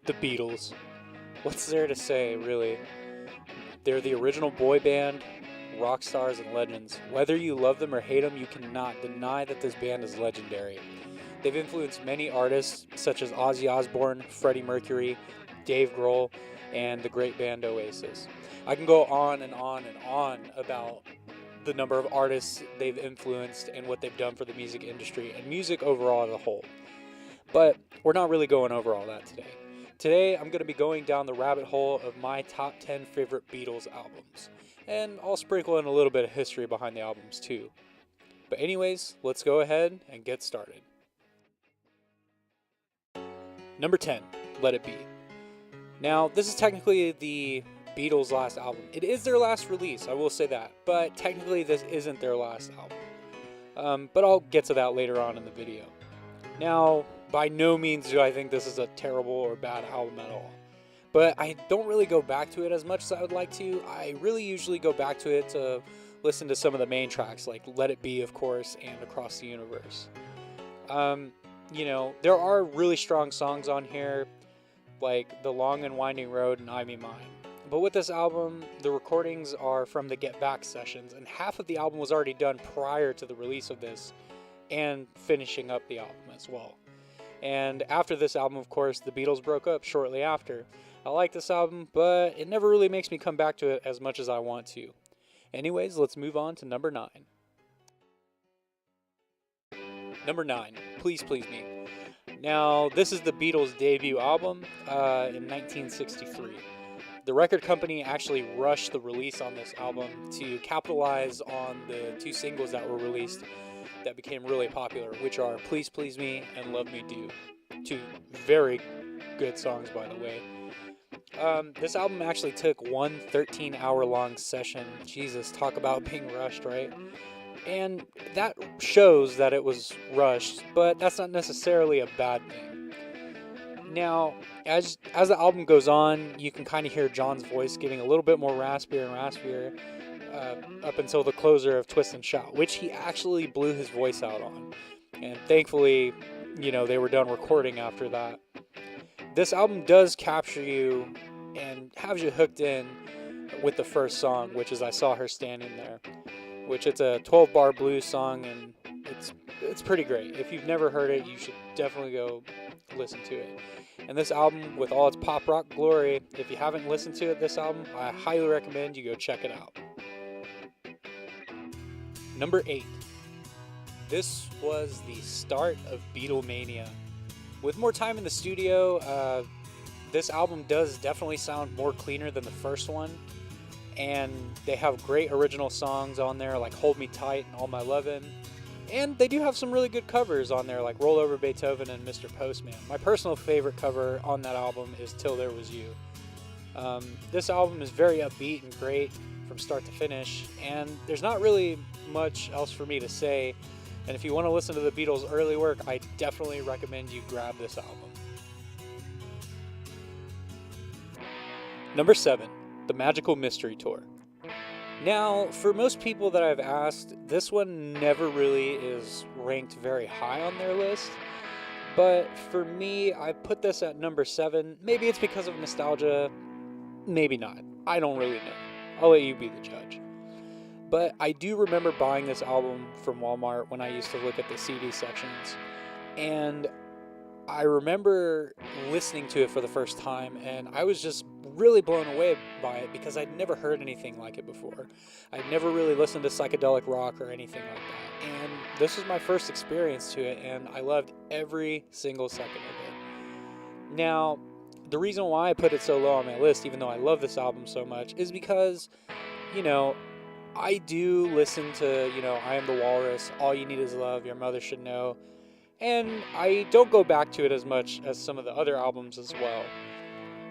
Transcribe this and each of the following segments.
The Beatles. What's there to say, really? They're the original boy band, rock stars and legends. Whether you love them or hate them, you cannot deny that this band is legendary. They've influenced many artists such as Ozzy Osbourne, Freddie Mercury, Dave Grohl, and the great band Oasis. I can go on and on and on about the number of artists they've influenced and what they've done for the music industry and music overall as a whole. But we're not really going over all that today. Today, I'm going to be going down the rabbit hole of my top 10 favorite Beatles albums. And I'll sprinkle in a little bit of history behind the albums too. But anyways, let's go ahead and get started. Number 10, Let It Be. Now, this is technically the Beatles' last album. It is their last release, I will say that. But technically, this isn't their last album. But I'll get to that later on in the video. Now, by no means do I think this is a terrible or bad album at all. But I don't really go back to it as much as I would like to. I really usually go back to it to listen to some of the main tracks, like Let It Be, of course, and Across the Universe. There are really strong songs on here, like The Long and Winding Road and I Me Mine. But with this album, the recordings are from the Get Back sessions, and half of the album was already done prior to the release of this, and finishing up the album as well. And after this album, of course, the Beatles broke up shortly after. I like this album, but it never really makes me come back to it as much as I want to. Anyways, let's move on to number 9. Number 9, Please Please Me. Now, this is the Beatles' debut album in 1963. The record company actually rushed the release on this album to capitalize on the 2 singles that were released that became really popular, which are Please Please Me and Love Me Do. 2 very good songs, by the way. This album actually took one 13-hour-long session. Jesus, talk about being rushed, right? And that shows that it was rushed, but that's not necessarily a bad thing. Now, as the album goes on, you can kind of hear John's voice getting a little bit more raspier and raspier up until the closer of Twist and Shout, which he actually blew his voice out on. And thankfully, they were done recording after that. This album does capture you and have you hooked in with the first song, which is I Saw Her Standing There, which it's a 12-bar blues song, and it's pretty great. If you've never heard it, you should definitely go listen to it. And this album, with all its pop rock glory, if you haven't listened to this album, I highly recommend you go check it out. Number 8. This was the start of Beatlemania. With more time in the studio, this album does definitely sound more cleaner than the first one. And they have great original songs on there, like Hold Me Tight and All My Lovin'. And they do have some really good covers on there, like Roll Over Beethoven and Mr. Postman. My personal favorite cover on that album is Till There Was You. This album is very upbeat and great from start to finish, and there's not really much else for me to say. And if you want to listen to the Beatles' early work, I definitely recommend you grab this album. Number 7, The Magical Mystery Tour. Now, for most people that I've asked, this one never really is ranked very high on their list. But for me, I put this at number 7. Maybe it's because of nostalgia, maybe not. I don't really know. I'll let you be the judge. But I do remember buying this album from Walmart when I used to look at the CD sections. And I remember listening to it for the first time, and I was just really blown away by it because I'd never heard anything like it before. I'd never really listened to psychedelic rock or anything like that. And this was my first experience to it, and I loved every single second of it. Now, the reason why I put it so low on my list, even though I love this album so much, is because, I do listen to, I Am the Walrus, All You Need Is Love, Your Mother Should Know, and I don't go back to it as much as some of the other albums as well.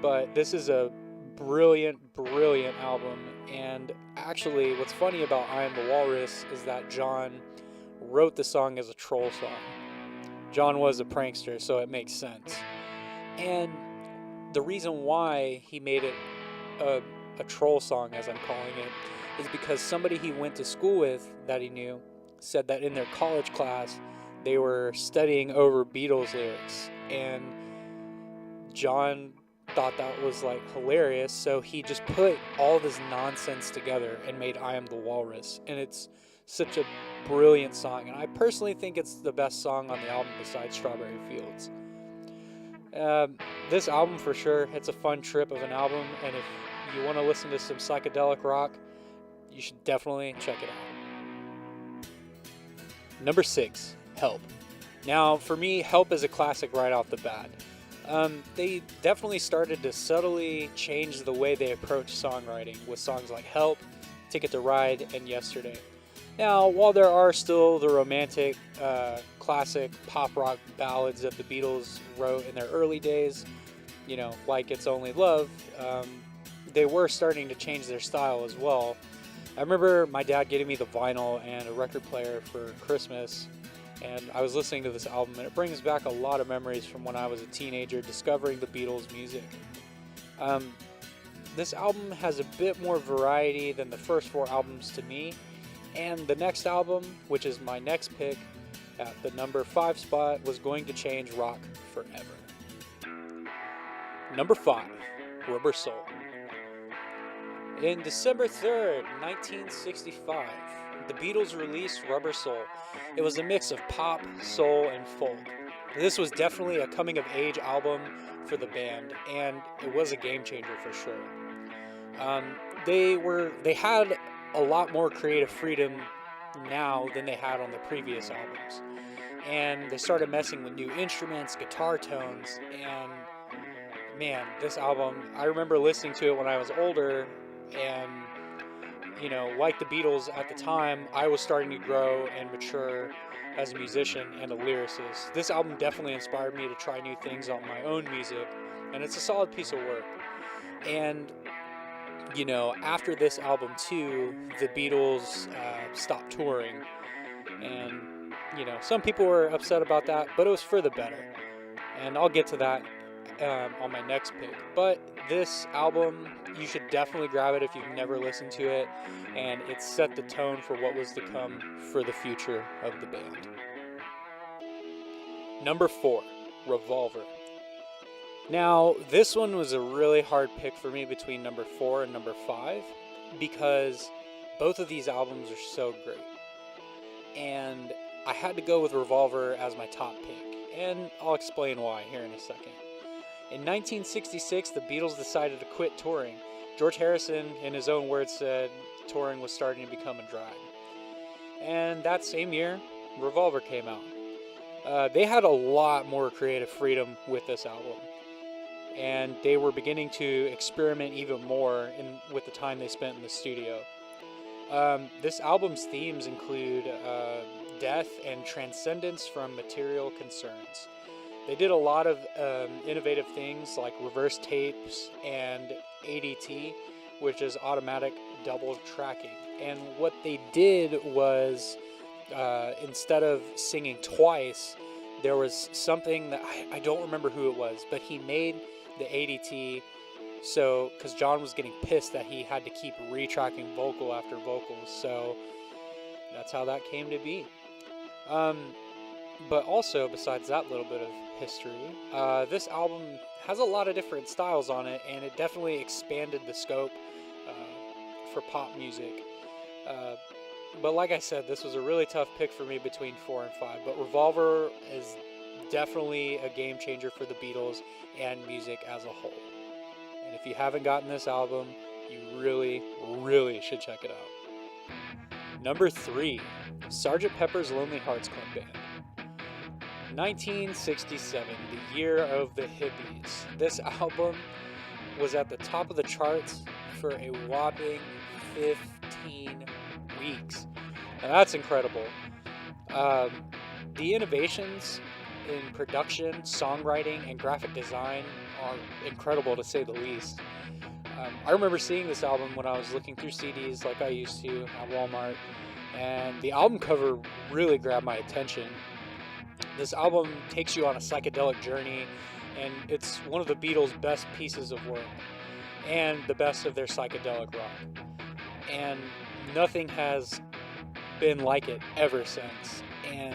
But this is a brilliant, brilliant album, and actually what's funny about I Am the Walrus is that John wrote the song as a troll song. John was a prankster, so it makes sense. And the reason why he made it a troll song, as I'm calling it, is because somebody he went to school with that he knew said that in their college class they were studying over Beatles lyrics, and John thought that was like hilarious, so he just put all this nonsense together and made I Am the Walrus, and it's such a brilliant song, and I personally think it's the best song on the album besides Strawberry Fields. This album for sure, it's a fun trip of an album, and if you want to listen to some psychedelic rock, you should definitely check it out. Number 6, Help. Now, for me, Help is a classic right off the bat. They definitely started to subtly change the way they approach songwriting with songs like Help, Ticket to Ride, and Yesterday. Now, while there are still the romantic, classic pop rock ballads that the Beatles wrote in their early days, like It's Only Love, they were starting to change their style as well. I remember my dad getting me the vinyl and a record player for Christmas, and I was listening to this album, and it brings back a lot of memories from when I was a teenager discovering the Beatles' music. This album has a bit more variety than the first 4 albums to me, and the next album, which is my next pick, at the number 5 spot, was going to change rock forever. Number 5, Rubber Soul. In December 3rd, 1965, the Beatles released Rubber Soul. It was a mix of pop, soul, and folk. This was definitely a coming-of-age album for the band, and it was a game changer for sure. They had a lot more creative freedom now than they had on the previous albums, and they started messing with new instruments, guitar tones, and man, this album, I remember listening to it when I was older, and like the Beatles at the time, I was starting to grow and mature as a musician and a lyricist. This album definitely inspired me to try new things on my own music, and it's a solid piece of work. And after this album too, the Beatles stopped touring, and some people were upset about that, but it was for the better, and I'll get to that on my next pick. But this album, you should definitely grab it if you've never listened to it, and it set the tone for what was to come for the future of the band. Number 4, Revolver. Now, this one was a really hard pick for me between number 4 and number 5, because both of these albums are so great, and I had to go with Revolver as my top pick, and I'll explain why here in a second. In 1966, the Beatles decided to quit touring. George Harrison, in his own words, said touring was starting to become a drag. And that same year, Revolver came out. They had a lot more creative freedom with this album, and they were beginning to experiment even more with the time they spent in the studio. This album's themes include death and transcendence from material concerns. They did a lot of innovative things like reverse tapes and ADT, which is automatic double tracking. And what they did was, instead of singing twice, there was something that I don't remember who it was, but he made the ADT so, because John was getting pissed that he had to keep retracking vocal after vocals, so that's how that came to be. But also, besides that little bit of history, this album has a lot of different styles on it, and it definitely expanded the scope for pop music. But like I said, this was a really tough pick for me between 4 and 5, but Revolver is definitely a game changer for the Beatles and music as a whole. And if you haven't gotten this album, you really, really should check it out. Number 3, Sgt. Pepper's Lonely Hearts Club Band. 1967, the year of the hippies. This album was at the top of the charts for a whopping 15 weeks. Now that's incredible. The innovations in production, songwriting, and graphic design are incredible, to say the least. I remember seeing this album when I was looking through CDs like I used to at Walmart, and the album cover really grabbed my attention. This album takes you on a psychedelic journey, and it's one of the Beatles' best pieces of work, and the best of their psychedelic rock. And nothing has been like it ever since. And,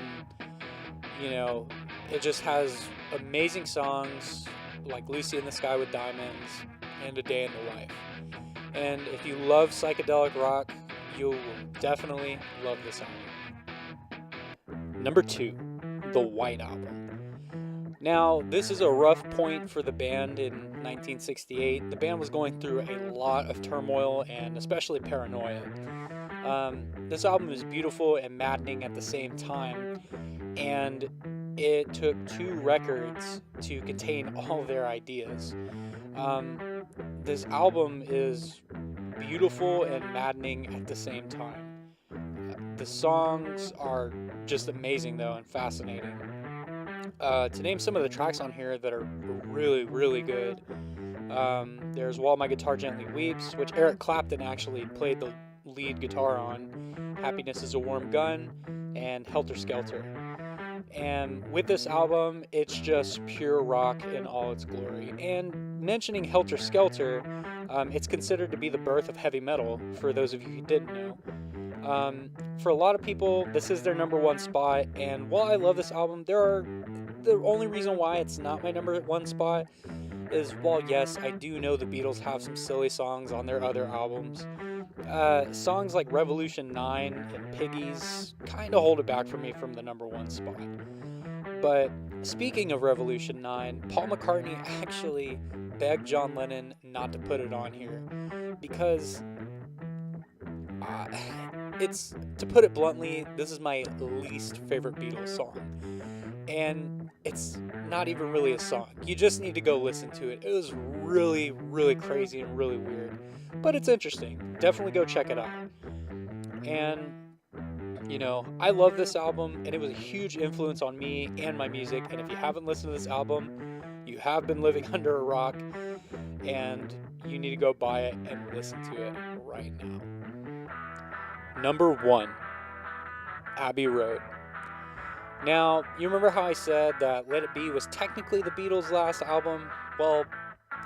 it just has amazing songs, like Lucy in the Sky with Diamonds and A Day in the Life. And if you love psychedelic rock, you'll definitely love this album. Number 2, The White Album. Now, this is a rough point for the band in 1968. The band was going through a lot of turmoil and especially paranoia. This album is beautiful and maddening at the same time, and it took 2 records to contain all their ideas. This album is beautiful and maddening at the same time. The songs are just amazing, though, and fascinating. To name some of the tracks on here that are really, really good, there's While My Guitar Gently Weeps, which Eric Clapton actually played the lead guitar on, Happiness Is a Warm Gun, and Helter Skelter. And with this album, it's just pure rock in all its glory. And mentioning Helter Skelter, it's considered to be the birth of heavy metal, for those of you who didn't know. For a lot of people, this is their number 1 spot, and while I love this album, the only reason why it's not my number 1 spot is, while yes, I do know the Beatles have some silly songs on their other albums, songs like Revolution 9 and Piggies kind of hold it back for me from the number 1 spot. But speaking of Revolution 9, Paul McCartney actually begged John Lennon not to put it on here because it's, to put it bluntly, this is my least favorite Beatles song. And it's not even really a song. You just need to go listen to it. It was really, really crazy and really weird. But it's interesting. Definitely go check it out. And, you know, I love this album, and it was a huge influence on me and my music. And if you haven't listened to this album, you have been living under a rock, and you need to go buy it and listen to it right now. Number 1, Abbey Road. Now, you remember how I said that Let It Be was technically the Beatles' last album? Well,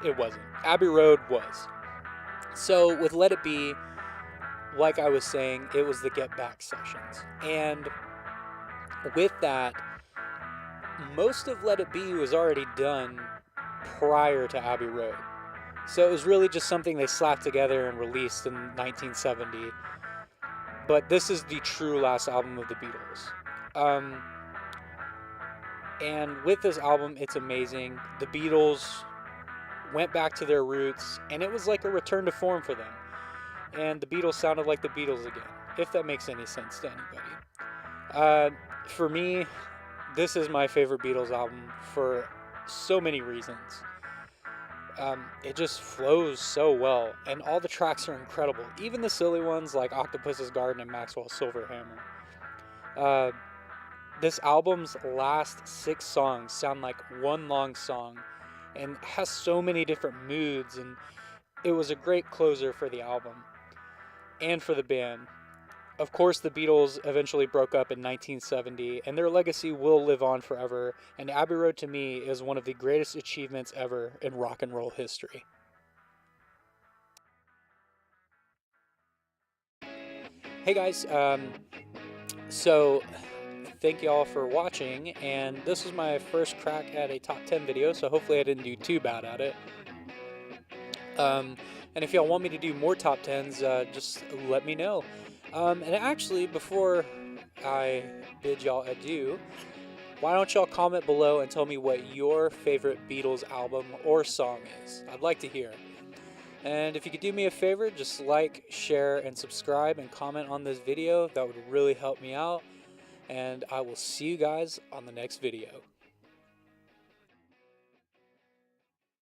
it wasn't. Abbey Road was. So, with Let It Be, like I was saying, it was the Get Back sessions. And with that, most of Let It Be was already done prior to Abbey Road. So it was really just something they slapped together and released in 1970. But this is the true last album of the Beatles. And with this album, it's amazing. The Beatles went back to their roots, and it was like a return to form for them. And the Beatles sounded like the Beatles again, if that makes any sense to anybody. For me, this is my favorite Beatles album for so many reasons. It just flows so well, and all the tracks are incredible. Even the silly ones like Octopus's Garden and Maxwell's Silver Hammer. This album's last 6 songs sound like one long song and has so many different moods, and it was a great closer for the album and for the band. Of course, the Beatles eventually broke up in 1970, and their legacy will live on forever, and Abbey Road to me is one of the greatest achievements ever in rock and roll history. Hey guys, so thank you all for watching, and this was my first crack at a top 10 video, so hopefully I didn't do too bad at it. And if y'all want me to do more top 10s, just let me know. And actually, before I bid y'all adieu, why don't y'all comment below and tell me what your favorite Beatles album or song is? I'd like to hear. And if you could do me a favor, just like, share, and subscribe and comment on this video. That would really help me out. And I will see you guys on the next video.